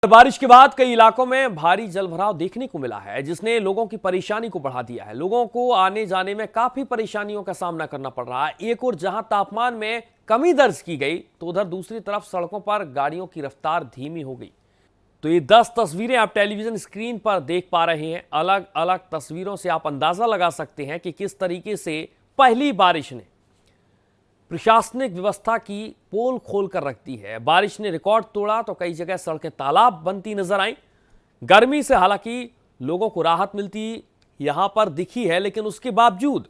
बारिश के बाद कई इलाकों में भारी जलभराव देखने को मिला है, जिसने लोगों की परेशानी को बढ़ा दिया है। लोगों को आने जाने में काफी परेशानियों का सामना करना पड़ रहा है। एक और जहां तापमान में कमी दर्ज की गई, तो उधर दूसरी तरफ सड़कों पर गाड़ियों की रफ्तार धीमी हो गई। तो ये 10 तस्वीरें आप टेलीविजन स्क्रीन पर देख पा रहे हैं। अलग अलग तस्वीरों से आप अंदाजा लगा सकते हैं कि किस तरीके से पहली बारिश ने प्रशासनिक व्यवस्था की पोल खोल कर रख दी है। बारिश ने रिकॉर्ड तोड़ा तो कई जगह सड़कें तालाब बनती नजर आई। गर्मी से हालांकि लोगों को राहत मिलती यहां पर दिखी है, लेकिन उसके बावजूद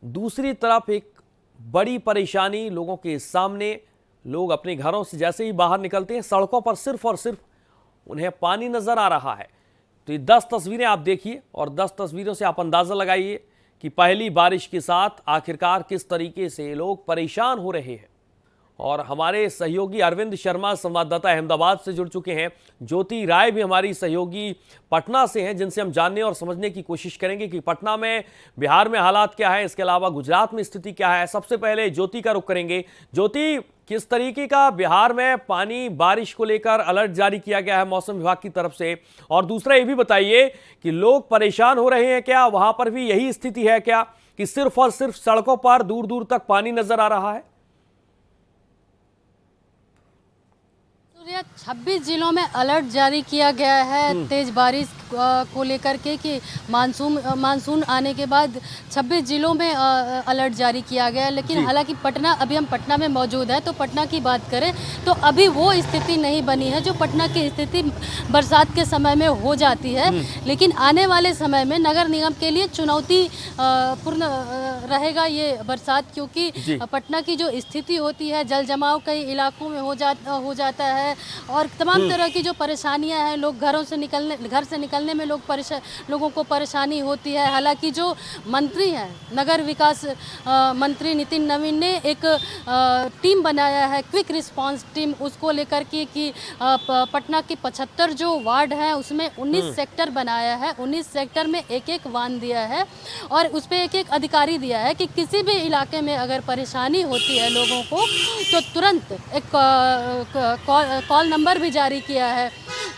दूसरी तरफ एक बड़ी परेशानी लोगों के सामने। लोग अपने घरों से जैसे ही बाहर निकलते हैं, सड़कों पर सिर्फ और सिर्फ उन्हें पानी नजर आ रहा है। तो ये 10 तस्वीरें आप देखिए और 10 तस्वीरों से आप अंदाजा लगाइए कि पहली बारिश के साथ आखिरकार किस तरीके से लोग परेशान हो रहे हैं। और हमारे सहयोगी अरविंद शर्मा संवाददाता अहमदाबाद से जुड़ चुके हैं। ज्योति राय भी हमारी सहयोगी पटना से हैं, जिनसे हम जानने और समझने की कोशिश करेंगे कि पटना में, बिहार में हालात क्या है, इसके अलावा गुजरात में स्थिति क्या है। सबसे पहले ज्योति का रुख करेंगे। ज्योति, किस तरीके का बिहार में पानी बारिश को लेकर अलर्ट जारी किया गया है मौसम विभाग की तरफ से? और दूसरा ये भी बताइए कि लोग परेशान हो रहे हैं क्या? वहां पर भी यही स्थिति है क्या कि सिर्फ और सिर्फ सड़कों पर दूर दूर तक पानी नजर आ रहा है? 26 जिलों में अलर्ट जारी किया गया है तेज बारिश को लेकर के कि मानसून आने के बाद 26 जिलों में अलर्ट जारी किया गया है। लेकिन हालांकि अभी हम पटना में मौजूद हैं, तो पटना की बात करें तो अभी वो स्थिति नहीं बनी है जो पटना की स्थिति बरसात के समय में हो जाती है। लेकिन आने वाले समय में नगर निगम के लिए चुनौती पूर्ण रहेगा ये बरसात, क्योंकि पटना की जो स्थिति होती है, जल जमाव कई इलाकों में हो जाता है और तमाम तरह की जो परेशानियां हैं, लोग घर से निकलने में लोगों को परेशानी होती है। हालांकि जो मंत्री हैं, नगर विकास मंत्री नितिन नवीन ने एक टीम बनाया है, क्विक रिस्पांस टीम, उसको लेकर के कि पटना के 75 जो वार्ड हैं उसमें 19 सेक्टर बनाया है। 19 सेक्टर में एक वाहन दिया है और उस पर एक अधिकारी दिया है कि किसी भी इलाके में अगर परेशानी होती है लोगों को, तो तुरंत एक कॉल नंबर भी जारी किया है,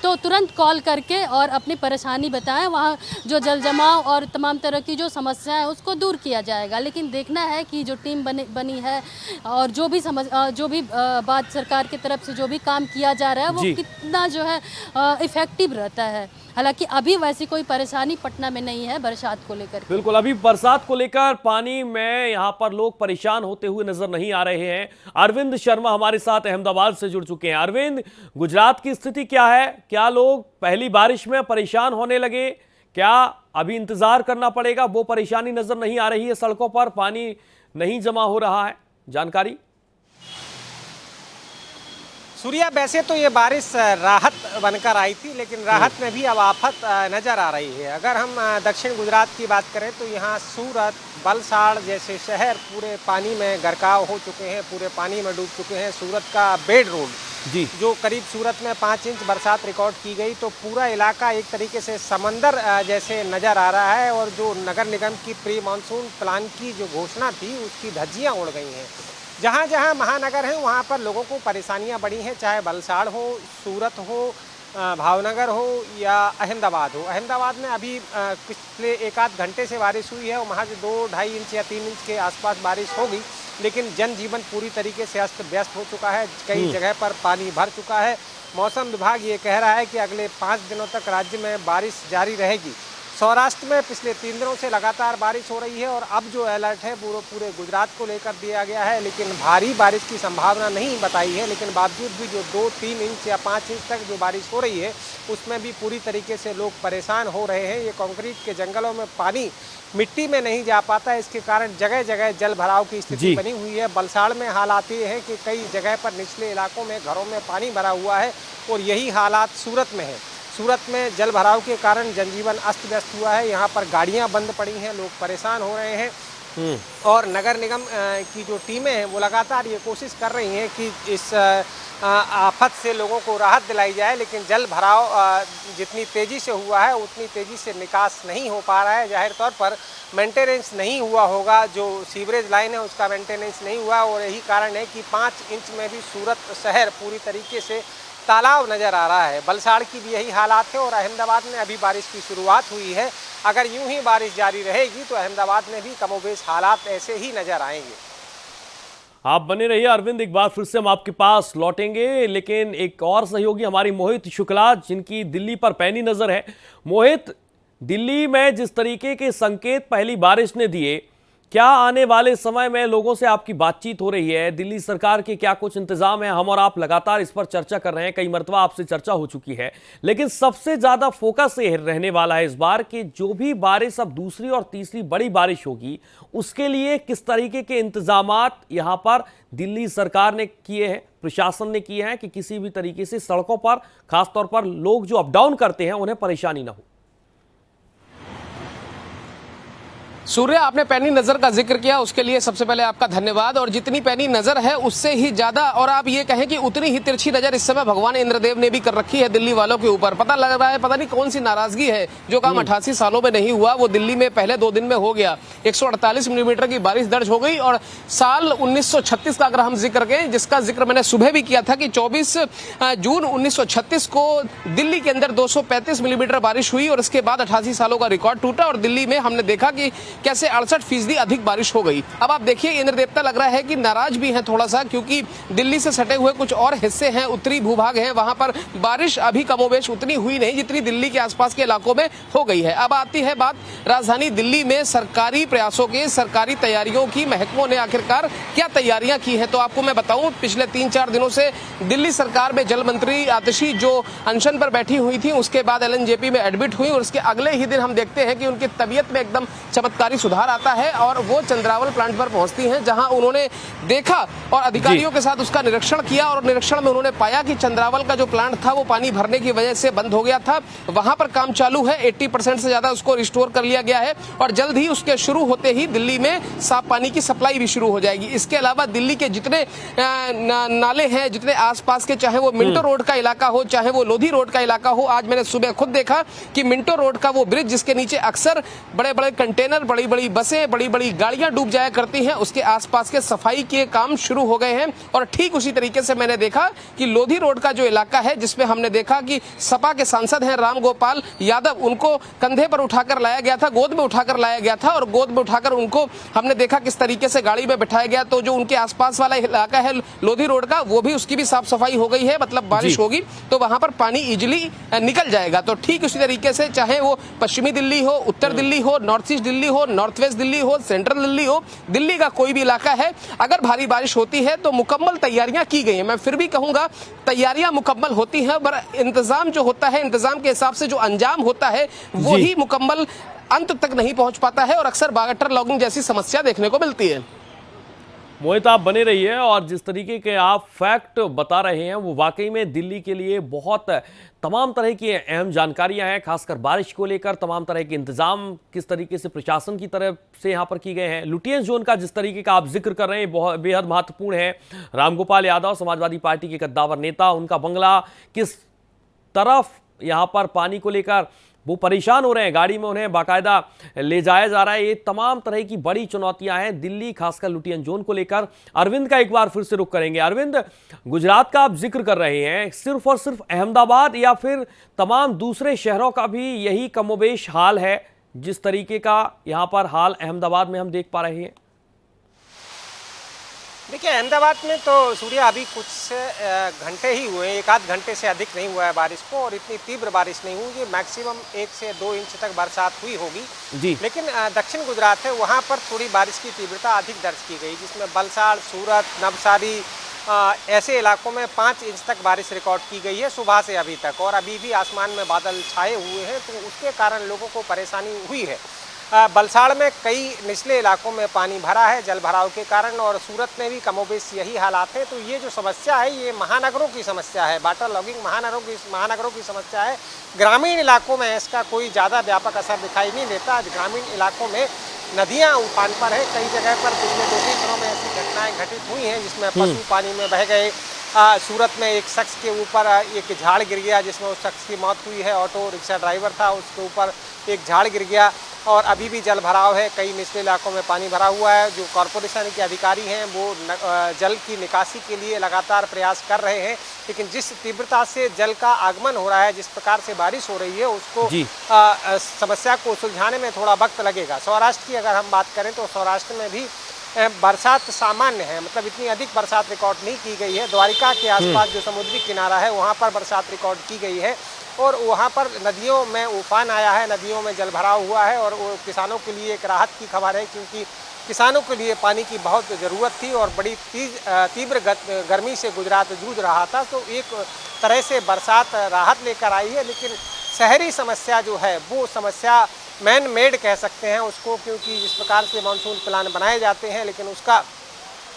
तो तुरंत कॉल करके और अपनी परेशानी बताएं। वहाँ जो जल जमाव और तमाम तरह की जो समस्याएं हैं उसको दूर किया जाएगा। लेकिन देखना है कि जो टीम बनी है और जो भी बात सरकार की तरफ से जो भी काम किया जा रहा है वो कितना जो है इफेक्टिव रहता है। हालांकि अभी वैसी कोई परेशानी पटना में नहीं है बरसात को लेकर। बिल्कुल, अभी बरसात को लेकर पानी में यहाँ पर लोग परेशान होते हुए नजर नहीं आ रहे हैं। अरविंद शर्मा हमारे साथ अहमदाबाद से जुड़ चुके हैं। अरविंद, गुजरात की स्थिति क्या है? क्या लोग पहली बारिश में परेशान होने लगे? क्या अभी इंतजार करना पड़ेगा? वो परेशानी नजर नहीं आ रही है, सड़कों पर पानी नहीं जमा हो रहा है? जानकारी। सूर्या, वैसे तो ये बारिश राहत बनकर आई थी, लेकिन राहत में भी अब आफत नज़र आ रही है। अगर हम दक्षिण गुजरात की बात करें तो यहाँ सूरत, वलसाड़ जैसे शहर पूरे पानी में गरकाव हो चुके हैं, पूरे पानी में डूब चुके हैं। सूरत का बेड रोड जो करीब सूरत में 5 इंच बरसात रिकॉर्ड की गई, तो पूरा इलाका एक तरीके से समंदर जैसे नज़र आ रहा है। और जो नगर निगम की प्री मानसून प्लान की जो घोषणा थी उसकी धज्जियाँ उड़ गई हैं। जहाँ जहाँ महानगर हैं वहाँ पर लोगों को परेशानियाँ बढ़ी हैं, चाहे वलसाड़ हो, सूरत हो, भावनगर हो या अहमदाबाद हो। अहमदाबाद में अभी पिछले 1-8 घंटे से बारिश हुई है और वहाँ से 2-2.5 इंच या 3 इंच के आसपास बारिश होगी, लेकिन जनजीवन पूरी तरीके से अस्त व्यस्त हो चुका है। कई जगह पर पानी भर चुका है। मौसम विभाग ये कह रहा है कि अगले 5 दिनों तक राज्य में बारिश जारी रहेगी। सौराष्ट्र में पिछले 3 दिनों से लगातार बारिश हो रही है और अब जो अलर्ट है वो पूरे गुजरात को लेकर दिया गया है, लेकिन भारी बारिश की संभावना नहीं बताई है। लेकिन बावजूद भी जो 2-3 इंच या 5 इंच तक जो बारिश हो रही है उसमें भी पूरी तरीके से लोग परेशान हो रहे हैं। ये कंक्रीट के जंगलों में पानी मिट्टी में नहीं जा पाता है, इसके कारण जगह जगह जल भराव की स्थिति बनी हुई है। वलसाड़ में हालात ये है कि कई जगह पर निचले इलाकों में घरों में पानी भरा हुआ है और यही हालात सूरत में है। सूरत में जल भराव के कारण जनजीवन अस्त व्यस्त हुआ है। यहाँ पर गाड़ियाँ बंद पड़ी हैं, लोग परेशान हो रहे हैं। और नगर निगम की जो टीमें हैं वो लगातार ये कोशिश कर रही हैं कि इस आफत से लोगों को राहत दिलाई जाए, लेकिन जल भराव जितनी तेज़ी से हुआ है उतनी तेज़ी से निकास नहीं हो पा रहा है। जाहिर तौर पर मेंटेनेंस नहीं हुआ होगा, जो सीवरेज लाइन है उसका मेंटेनेंस नहीं हुआ और यही कारण है कि 5 इंच में भी सूरत शहर पूरी तरीके से तालाब नज़र आ रहा है। बलसाड़ की भी यही हालात है और अहमदाबाद में अभी बारिश की शुरुआत हुई है। अगर यूं ही बारिश जारी रहेगी तो अहमदाबाद में भी कमोबेश हालात ऐसे ही नज़र आएंगे। आप बने रहिए अरविंद, एक बार फिर से हम आपके पास लौटेंगे, लेकिन एक और सहयोगी हमारी मोहित शुक्ला जिनकी दिल्ली पर पैनी नजर है। मोहित, दिल्ली में जिस तरीके के संकेत पहली बारिश ने दिए, क्या आने वाले समय में लोगों से आपकी बातचीत हो रही है? दिल्ली सरकार के क्या कुछ इंतजाम है? हम और आप लगातार इस पर चर्चा कर रहे हैं, कई मरतबा आपसे चर्चा हो चुकी है, लेकिन सबसे ज्यादा फोकस ये रहने वाला है इस बार कि जो भी बारिश अब दूसरी और तीसरी बड़ी बारिश होगी उसके लिए किस तरीके के इंतजामात यहां पर दिल्ली सरकार ने किए हैं, प्रशासन ने किए हैं कि किसी भी तरीके से सड़कों पर खासतौर पर लोग जो अप डाउन करते हैं उन्हें परेशानी ना हो। सूर्य, आपने पैनी नज़र का जिक्र किया, उसके लिए सबसे पहले आपका धन्यवाद। और जितनी पैनी नज़र है उससे ही ज़्यादा, और आप ये कहें कि उतनी ही तिरछी नज़र इस समय भगवान इंद्रदेव ने भी कर रखी है दिल्ली वालों के ऊपर। पता लग रहा है पता नहीं कौन सी नाराज़गी है, जो काम 88 सालों में नहीं हुआ वो दिल्ली में पहले 2 दिन में हो गया। 148 मिलीमीटर की बारिश दर्ज हो गई। और साल 1936 का अगर हम जिक्र करें, जिसका जिक्र मैंने सुबह भी किया था कि 24 जून 1936 को दिल्ली के अंदर 235 मिलीमीटर बारिश हुई और इसके बाद 88 सालों का रिकॉर्ड टूटा और दिल्ली में हमने देखा कि कैसे 68% अधिक बारिश हो गई। अब आप देखिए, इंद्र देवता लग रहा है कि नाराज भी हैं थोड़ा सा, क्योंकि दिल्ली से सटे हुए कुछ और हिस्से हैं, उत्तरी भूभाग हैं, वहां पर बारिश अभी कमोबेश उतनी हुई नहीं जितनी दिल्ली के आसपास के इलाकों में हो गई है। अब आती है बात राजधानी दिल्ली में सरकारी प्रयासों के, सरकारी तैयारियों की। महकमों ने आखिरकार क्या तैयारियां की हैं, तो आपको मैं बताऊं, पिछले 3-4 दिनों से दिल्ली सरकार में जल मंत्री आतिशी जो अनशन पर बैठी हुई थी, उसके बाद LNJP में एडमिट हुई और उसके अगले ही दिन हम देखते हैं कि उनकी तबीयत में एकदम चमत्कारी सुधार आता है और वो चंद्रावल प्लांट पर पहुंचती हैं, जहां उन्होंने देखा और अधिकारियों के साथ उसका निरीक्षण किया और निरीक्षण में उन्होंने पाया कि चंद्रावल का जो प्लांट था वो पानी भरने की वजह से बंद हो गया था। वहां पर काम चालू है, 80% से ज्यादा उसको रिस्टोर कर लिया गया है और जल्द ही उसके शुरू होते ही दिल्ली में साफ पानी की सप्लाई भी शुरू हो जाएगी। इसके अलावा दिल्ली के जितने नाले हैं, जितने आसपास के, चाहे वो मिंटो रोड का इलाका हो, चाहे वो लोधी रोड का इलाका हो, आज मैंने सुबह खुद देखा कि मिंटो रोड का वो ब्रिज जिसके नीचे अक्सर बड़े बड़े कंटेनर, बड़ी बड़ी बसें, बड़ी बड़ी गाड़ियां डूब जाया करती हैं, उसके आसपास के सफाई के काम शुरू हो गए हैं। और ठीक उसी तरीके से मैंने देखा कि लोधी रोड का जो इलाका है, जिसमें हमने देखा कि सपा के सांसद हैं राम गोपाल यादव, उनको कंधे पर उठाकर लाया गया था, गोद में उठाकर लाया गया था और गोद में उठाकर उनको हमने देखा किस तरीके से गाड़ी में बिठाया गया। तो जो उनके आसपास वाला इलाका है लोधी रोड का, वो भी, उसकी भी साफ सफाई हो गई है। मतलब बारिश होगी तो वहां पर पानी इजिली निकल जाएगा। तो ठीक उसी तरीके से, चाहे वो पश्चिमी दिल्ली हो, उत्तर दिल्ली हो, नॉर्थ ईस्ट दिल्ली हो, नॉर्थ वेस्ट दिल्ली हो, सेंट्रल दिल्ली हो, दिल्ली का कोई भी इलाका है, अगर भारी बारिश होती है तो मुकम्मल तैयारियां की गई हैं। मैं फिर भी कहूंगा तैयारियां मुकम्मल होती हैं, पर इंतजाम जो होता है, इंतजाम के हिसाब से जो अंजाम होता है वो ही मुकम्मल अंत तक नहीं पहुंच पाता है और अक्सर वाटर लॉगिंग जैसी समस्या देखने को मिलती है। मोहित, आप बने रहिए और जिस तरीके के आप फैक्ट बता रहे हैं वो वाकई में दिल्ली के लिए बहुत तमाम तरह की अहम जानकारियां हैं, खासकर बारिश को लेकर तमाम तरह के इंतजाम किस तरीके से प्रशासन की तरफ से यहां पर किए गए हैं। लुटियंस जोन का जिस तरीके का आप जिक्र कर रहे हैं बहुत बेहद महत्वपूर्ण है। रामगोपाल यादव, समाजवादी पार्टी के कद्दावर नेता, उनका बंगला किस तरफ यहां पर पानी को लेकर वो परेशान हो रहे हैं, गाड़ी में उन्हें बाकायदा ले जाया जा रहा है। ये तमाम तरह की बड़ी चुनौतियां हैं दिल्ली, खासकर लुटियन जोन को लेकर। अरविंद का एक बार फिर से रुख करेंगे। अरविंद, गुजरात का आप जिक्र कर रहे हैं, सिर्फ और सिर्फ अहमदाबाद या फिर तमाम दूसरे शहरों का भी यही कमोबेश हाल है जिस तरीके का यहां पर हाल अहमदाबाद में हम देख पा रहे हैं? देखिए, अहमदाबाद में तो सूर्य अभी कुछ घंटे ही हुए, 1-8 घंटे से अधिक नहीं हुआ है बारिश को और इतनी तीव्र बारिश नहीं हुई। ये मैक्सिमम 1 से 2 इंच तक बरसात हुई होगी जी। लेकिन दक्षिण गुजरात है, वहाँ पर थोड़ी बारिश की तीव्रता अधिक दर्ज की गई, जिसमें वलसाड़, सूरत, नवसारी ऐसे इलाकों में 5 इंच तक बारिश रिकॉर्ड की गई है सुबह से अभी तक। और अभी भी आसमान में बादल छाए हुए हैं, तो उसके कारण लोगों को परेशानी हुई है। वलसाड़ में कई निचले इलाकों में पानी भरा है जल भराव के कारण और सूरत में भी कमोबेश यही हालात है। तो ये जो समस्या है ये महानगरों की समस्या है, वाटर लॉगिंग महानगरों की समस्या है। ग्रामीण इलाकों में इसका कोई ज़्यादा व्यापक असर दिखाई नहीं देता। ग्रामीण इलाकों में नदियाँ उफान पर है, कई जगह पर पिछले 2-3 दिनों में ऐसी घटनाएँ घटित हुई हैं जिसमें पशु पानी में बह गए। सूरत में एक शख्स के ऊपर एक झाड़ गिर गया जिसमें उस शख्स की मौत हुई है। ऑटो रिक्शा ड्राइवर था, उसके ऊपर एक झाड़ गिर गया। और अभी भी जल भराव है। कई निचले इलाकों में पानी भरा हुआ है। जो कॉरपोरेशन के अधिकारी हैं वो जल की निकासी के लिए लगातार प्रयास कर रहे हैं, लेकिन जिस तीव्रता से जल का आगमन हो रहा है, जिस प्रकार से बारिश हो रही है, उसको समस्या को सुलझाने में थोड़ा वक्त लगेगा। सौराष्ट्र की अगर हम बात करें तो सौराष्ट्र में भी बरसात सामान्य है, मतलब इतनी अधिक बरसात रिकॉर्ड नहीं की गई है। द्वारिका के आसपास जो समुद्री किनारा है वहाँ पर बरसात रिकॉर्ड की गई है और वहाँ पर नदियों में उफान आया है, नदियों में जल भराव हुआ है और वो किसानों के लिए एक राहत की खबर है, क्योंकि किसानों के लिए पानी की बहुत ज़रूरत थी और बड़ी तीव्र गर्मी से गुजरात जूझ रहा था। तो एक तरह से बरसात राहत लेकर आई है, लेकिन शहरी समस्या जो है वो समस्या मैन मेड कह सकते हैं उसको, क्योंकि जिस प्रकार से मानसून प्लान बनाए जाते हैं लेकिन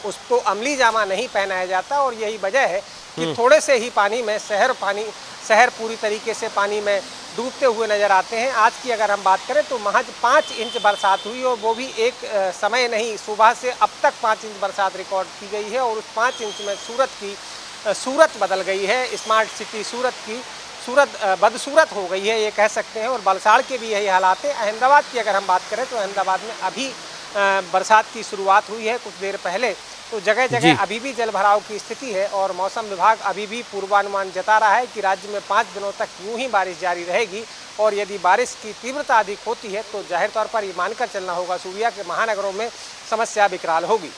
उसको अमली जामा नहीं पहनाया जाता और यही वजह है कि थोड़े से ही पानी में शहर पूरी तरीके से पानी में डूबते हुए नजर आते हैं। आज की अगर हम बात करें तो महज 5 इंच बरसात हुई और वो भी एक समय नहीं, सुबह से अब तक 5 इंच बरसात रिकॉर्ड की गई है और उस 5 इंच में सूरत बदल गई है। स्मार्ट सिटी सूरत बदसूरत हो गई है ये कह सकते हैं और वलसाड़ के भी यही हालात है। अहमदाबाद की अगर हम बात करें तो अहमदाबाद में अभी बरसात की शुरुआत हुई है कुछ देर पहले, तो जगह जगह अभी भी जल भराव की स्थिति है और मौसम विभाग अभी भी पूर्वानुमान जता रहा है कि राज्य में 5 दिनों तक यूं ही बारिश जारी रहेगी और यदि बारिश की तीव्रता अधिक होती है तो जाहिर तौर पर ये मानकर चलना होगा सूर्या के महानगरों में समस्या विकराल होगी।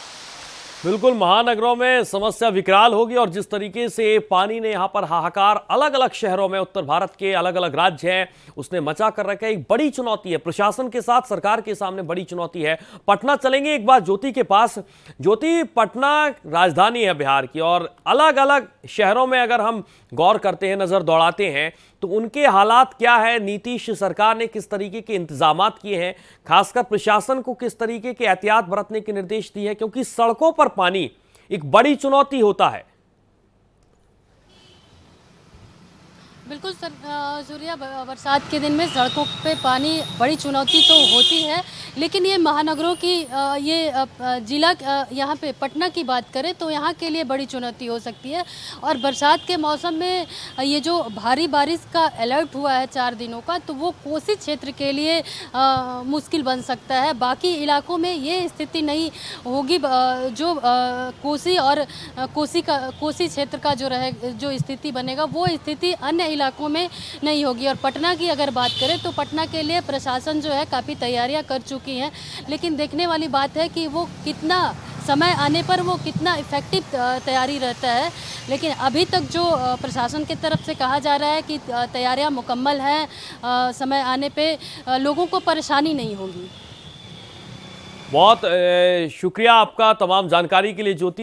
बिल्कुल, महानगरों में समस्या विकराल होगी और जिस तरीके से पानी ने यहां पर हाहाकार अलग अलग शहरों में, उत्तर भारत के अलग अलग राज्य हैं, उसने मचा कर रखा है। एक बड़ी चुनौती है प्रशासन के साथ, सरकार के सामने बड़ी चुनौती है। पटना चलेंगे एक बार ज्योति के पास। ज्योति, पटना राजधानी है बिहार की और अलग अलग शहरों में अगर हम गौर करते हैं, नजर दौड़ाते हैं तो उनके हालात क्या है, नीतीश सरकार ने किस तरीके के इंतजामात किए हैं, खासकर प्रशासन को किस तरीके के एहतियात बरतने के निर्देश दिए हैं, क्योंकि सड़कों पर पानी एक बड़ी चुनौती होता है। बिल्कुल सर, सूर्या, बरसात के दिन में सड़कों पे पानी बड़ी चुनौती तो होती है, लेकिन ये महानगरों की जिला यहाँ पे पटना की बात करें तो यहाँ के लिए बड़ी चुनौती हो सकती है। और बरसात के मौसम में ये जो भारी बारिश का अलर्ट हुआ है 4 दिनों का, तो वो कोसी क्षेत्र के लिए मुश्किल बन सकता है। बाकी इलाकों में ये स्थिति नहीं होगी। जो कोसी और कोसी क्षेत्र का जो स्थिति बनेगा वो स्थिति अन्य इलाकों में नहीं होगी। और पटना की अगर बात करें तो पटना के लिए प्रशासन जो है काफ़ी तैयारियां कर चुकी हैं, लेकिन देखने वाली बात है कि वो कितना समय आने पर वो कितना इफेक्टिव तैयारी रहता है। लेकिन अभी तक जो प्रशासन की तरफ से कहा जा रहा है कि तैयारियां मुकम्मल हैं, समय आने पे लोगों को परेशानी नहीं होगी। बहुत शुक्रिया आपका तमाम जानकारी के लिए ज्योति।